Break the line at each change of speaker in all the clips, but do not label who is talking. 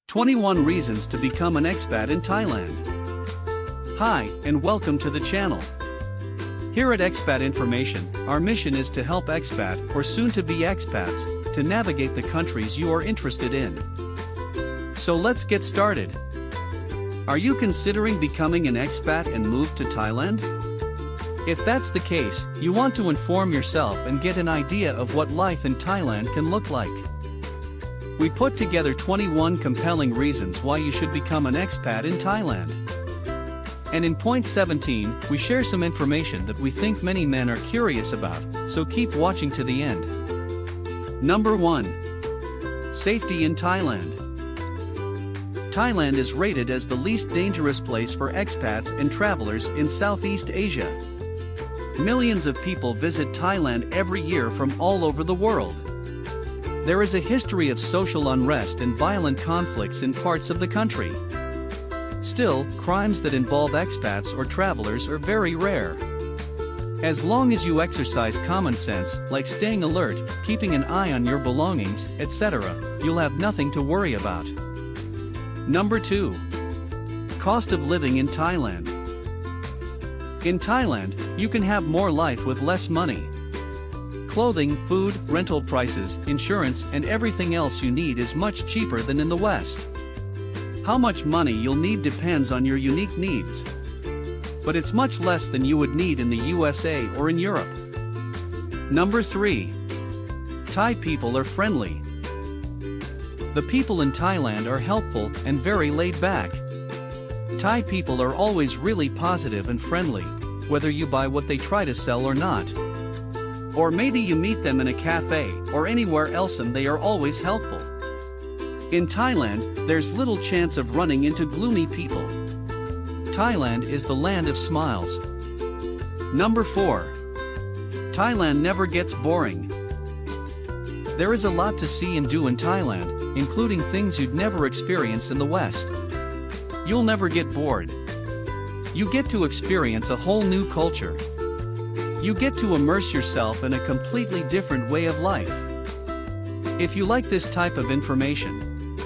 21 Reasons to Become an Expat in Thailand. Hi, and welcome to the channel. Here at Expat Information, our mission is to help expat or soon-to-be expats to navigate the countries you are interested in. So let's get started. Are you considering becoming an expat and move to Thailand? If that's the case, you want to inform yourself and get an idea of what life in Thailand can look like. We put together 21 compelling reasons why you should become an expat in Thailand. And in point 17, we share some information that we think many men are curious about, so keep watching to the end. Number 1. Safety in Thailand. Thailand is rated as the least dangerous place for expats and travelers in Southeast Asia. Millions of people visit Thailand every year from all over the world. There is a history of social unrest and violent conflicts in parts of the country. Still, crimes that involve expats or travelers are very rare. As long as you exercise common sense, like staying alert, keeping an eye on your belongings, etc., you'll have nothing to worry about. Number 2. Cost of living in Thailand. In Thailand, you can have more life with less money. Clothing, food, rental prices, insurance, and everything else you need is much cheaper than in the West. How much money you'll need depends on your unique needs. But it's much less than you would need in the USA or in Europe. Number 3. Thai people are friendly. The people in Thailand are helpful and very laid back. Thai people are always really positive and friendly, whether you buy what they try to sell or not. Or maybe you meet them in a cafe or anywhere else and they are always helpful. In Thailand, there's little chance of running into gloomy people. Thailand is the land of smiles. Number 4. Thailand never gets boring. There is a lot to see and do in Thailand, including things you'd never experience in the West. You'll never get bored. You get to experience a whole new culture. You get to immerse yourself in a completely different way of life. If you like this type of information,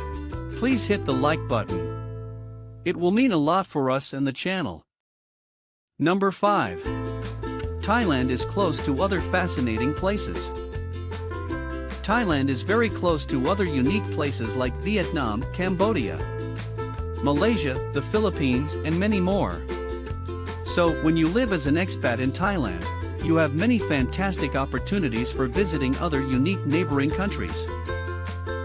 please hit the like button. It will mean a lot for us and the channel. Number 5. Thailand is close to other fascinating places. Thailand is very close to other unique places like Vietnam, Cambodia, Malaysia, the Philippines, and many more. So, when you live as an expat in Thailand, you have many fantastic opportunities for visiting other unique neighboring countries.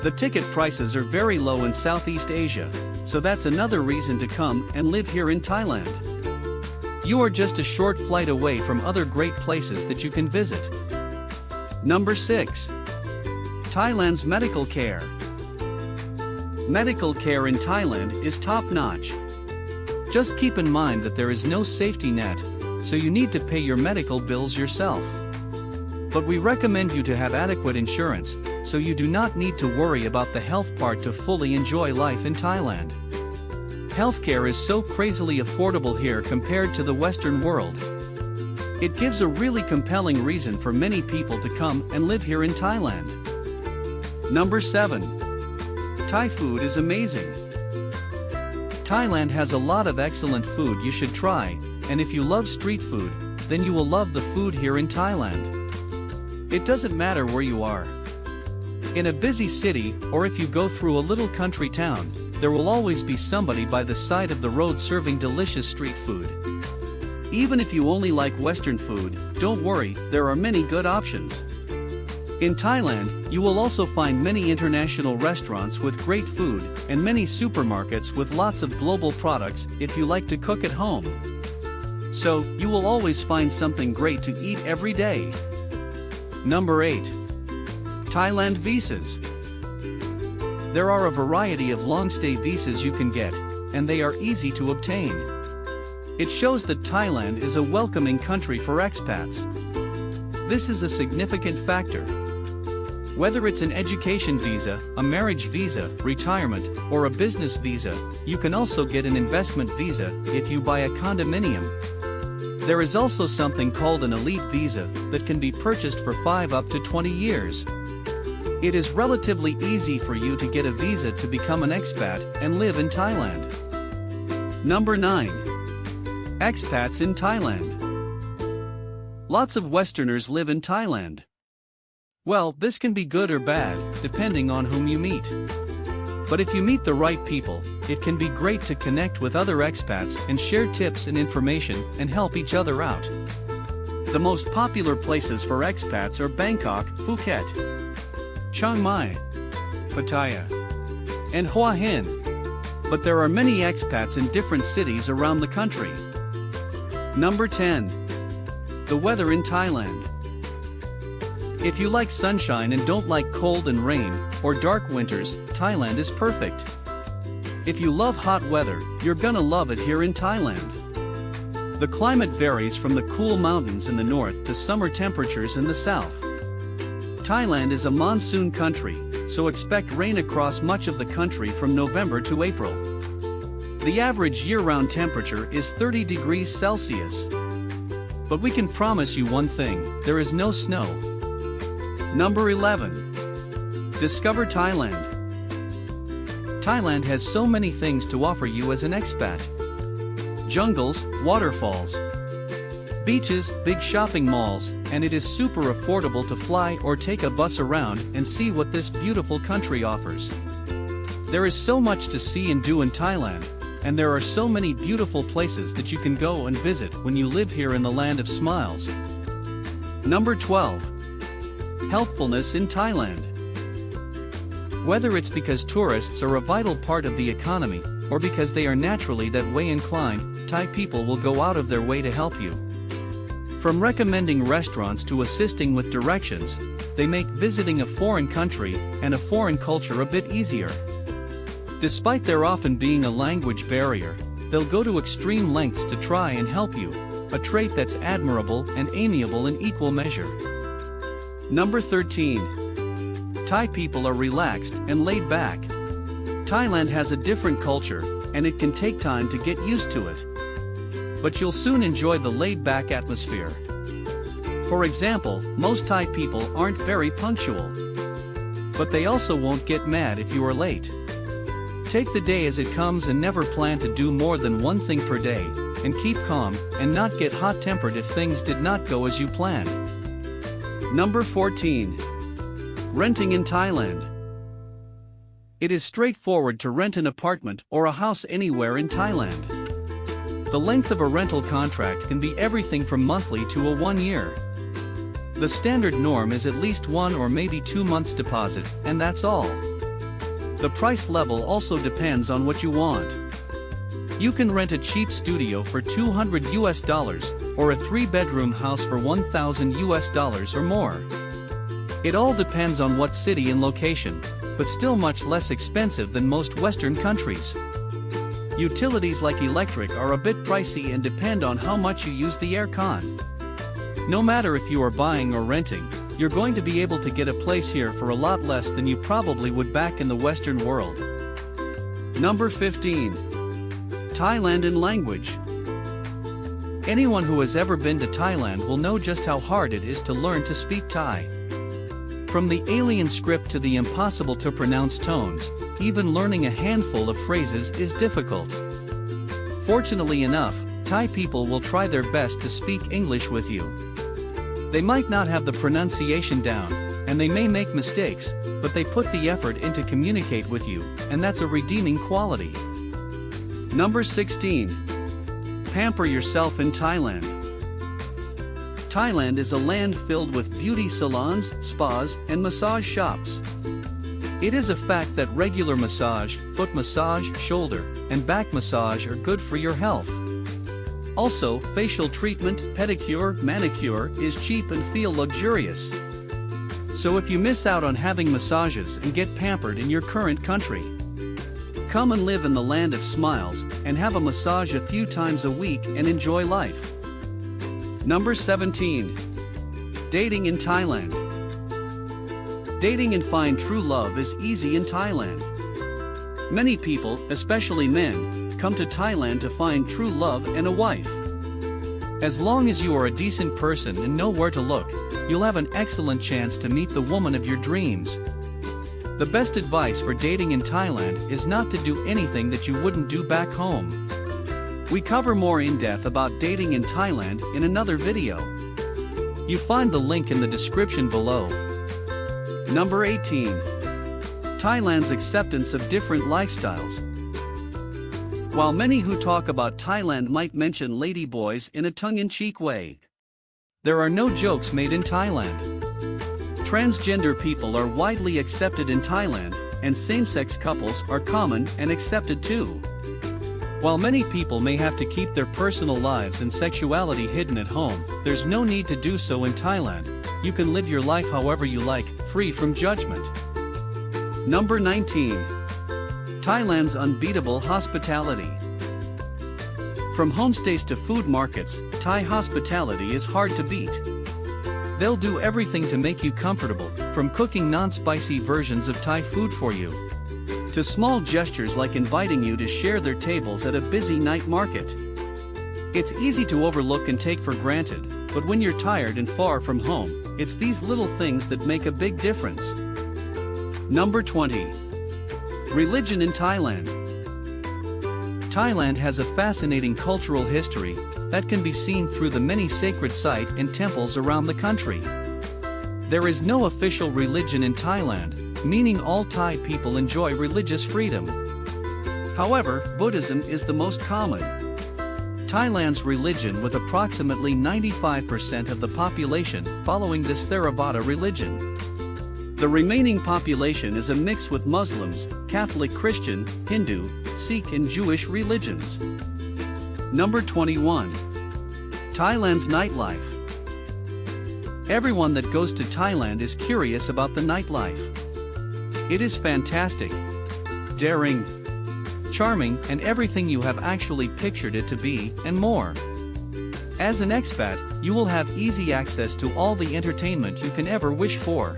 The ticket prices are very low in Southeast Asia, so that's another reason to come and live here in Thailand. You are just a short flight away from other great places that you can visit. Number 6. Thailand's medical care. Medical care in Thailand is top-notch. Just keep in mind that there is no safety net, so you need to pay your medical bills yourself. But we recommend you to have adequate insurance, so you do not need to worry about the health part to fully enjoy life in Thailand. Healthcare is so crazily affordable here compared to the Western world. It gives a really compelling reason for many people to come and live here in Thailand. Number 7. Thai food is amazing. Thailand has a lot of excellent food you should try, and if you love street food, then you will love the food here in Thailand. It doesn't matter where you are. In a busy city, or if you go through a little country town, there will always be somebody by the side of the road serving delicious street food. Even if you only like Western food, don't worry, there are many good options. In Thailand, you will also find many international restaurants with great food, and many supermarkets with lots of global products if you like to cook at home. So, you will always find something great to eat every day. Number 8. Thailand Visas. There are a variety of long-stay visas you can get, and they are easy to obtain. It shows that Thailand is a welcoming country for expats. This is a significant factor. Whether it's an education visa, a marriage visa, retirement, or a business visa, you can also get an investment visa if you buy a condominium. There is also something called an elite visa that can be purchased for 5 up to 20 years. It is relatively easy for you to get a visa to become an expat and live in Thailand. Number 9. Expats in Thailand. Lots of Westerners live in Thailand. Well, this can be good or bad, depending on whom you meet. But if you meet the right people, it can be great to connect with other expats and share tips and information and help each other out. The most popular places for expats are Bangkok, Phuket, Chiang Mai, Pattaya, and Hua Hin. But there are many expats in different cities around the country. Number 10. The weather in Thailand. If you like sunshine and don't like cold and rain, or dark winters, Thailand is perfect. If you love hot weather, you're gonna love it here in Thailand. The climate varies from the cool mountains in the north to summer temperatures in the south. Thailand is a monsoon country, so expect rain across much of the country from November to April. The average year-round temperature is 30 degrees Celsius. But we can promise you one thing, there is no snow. Number 11. Discover Thailand. Thailand has so many things to offer you as an expat. Jungles, waterfalls, beaches, big shopping malls, and it is super affordable to fly or take a bus around and see what this beautiful country offers. There is so much to see and do in Thailand, and there are so many beautiful places that you can go and visit when you live here in the land of smiles. Number 12. Helpfulness in Thailand. Whether it's because tourists are a vital part of the economy, or because they are naturally that way inclined, Thai people will go out of their way to help you. From recommending restaurants to assisting with directions, they make visiting a foreign country and a foreign culture a bit easier. Despite there often being a language barrier, they'll go to extreme lengths to try and help you, a trait that's admirable and amiable in equal measure. Number 13. Thai people are relaxed and laid back. Thailand has a different culture, and it can take time to get used to it. But you'll soon enjoy the laid-back atmosphere. For example, most Thai people aren't very punctual. But they also won't get mad if you are late. Take the day as it comes and never plan to do more than one thing per day, and keep calm and not get hot-tempered if things did not go as you planned. Number 14. Renting in Thailand. It is straightforward to rent an apartment or a house anywhere in Thailand. The length of a rental contract can be everything from monthly to a 1 year. The standard norm is at least 1 or maybe 2 months deposit, and that's all. The price level also depends on what you want. You can rent a cheap studio for $200 or a 3-bedroom house for $1,000 or more. It all depends on what city and location, but still much less expensive than most Western countries. Utilities like electric are a bit pricey and depend on how much you use the aircon. No matter if you are buying or renting, you're going to be able to get a place here for a lot less than you probably would back in the Western world. Number 15. Thailand and language. Anyone who has ever been to Thailand will know just how hard it is to learn to speak Thai. From the alien script to the impossible to pronounce tones, even learning a handful of phrases is difficult. Fortunately enough, Thai people will try their best to speak English with you. They might not have the pronunciation down, and they may make mistakes, but they put the effort in to communicate with you, and that's a redeeming quality. Number 16. Pamper yourself in Thailand. Thailand is a land filled with beauty salons, spas, and massage shops. It is a fact that regular massage, foot massage, shoulder, and back massage are good for your health. Also, facial treatment, pedicure, manicure is cheap and feel luxurious. So if you miss out on having massages and get pampered in your current country, come and live in the land of smiles and have a massage a few times a week and enjoy life. Number 17. Dating in Thailand. Dating and find true love is easy in Thailand. Many people, especially men, come to Thailand to find true love and a wife. As long as you are a decent person and know where to look, you'll have an excellent chance to meet the woman of your dreams. The best advice for dating in Thailand is not to do anything that you wouldn't do back home. We cover more in depth about dating in Thailand in another video. You find the link in the description below. Number 18. Thailand's acceptance of different lifestyles. While many who talk about Thailand might mention ladyboys in a tongue-in-cheek way, there are no jokes made in Thailand. Transgender people are widely accepted in Thailand, and same-sex couples are common and accepted too. While many people may have to keep their personal lives and sexuality hidden at home, there's no need to do so in Thailand. You can live your life however you like, free from judgment. Number 19. Thailand's unbeatable hospitality. From homestays to food markets, Thai hospitality is hard to beat. They'll do everything to make you comfortable, from cooking non-spicy versions of Thai food for you, to small gestures like inviting you to share their tables at a busy night market. It's easy to overlook and take for granted, but when you're tired and far from home, it's these little things that make a big difference. Number 20. Religion in Thailand. Thailand has a fascinating cultural history that can be seen through the many sacred sites and temples around the country. There is no official religion in Thailand, meaning all Thai people enjoy religious freedom. However, Buddhism is the most common. Thailand's religion, with approximately 95% of the population following this Theravada religion. The remaining population is a mix with Muslims, Catholic, Christian, Hindu, Sikh and Jewish religions. Number 21. Thailand's nightlife. Everyone that goes to Thailand is curious about the nightlife. It is fantastic, daring, charming, and everything you have actually pictured it to be, and more. As an expat, you will have easy access to all the entertainment you can ever wish for.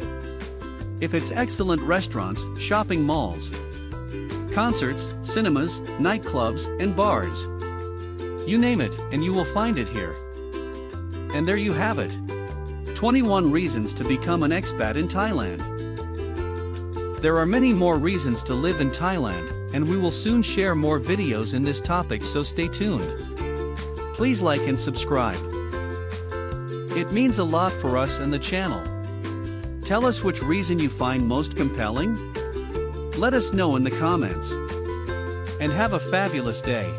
If it's excellent restaurants, shopping malls, concerts, cinemas, nightclubs, and bars. You name it, and you will find it here. And there you have it. 21 reasons to become an expat in Thailand. There are many more reasons to live in Thailand, and we will soon share more videos in this topic, so stay tuned. Please like and subscribe. It means a lot for us and the channel. Tell us which reason you find most compelling. Let us know in the comments. And have a fabulous day.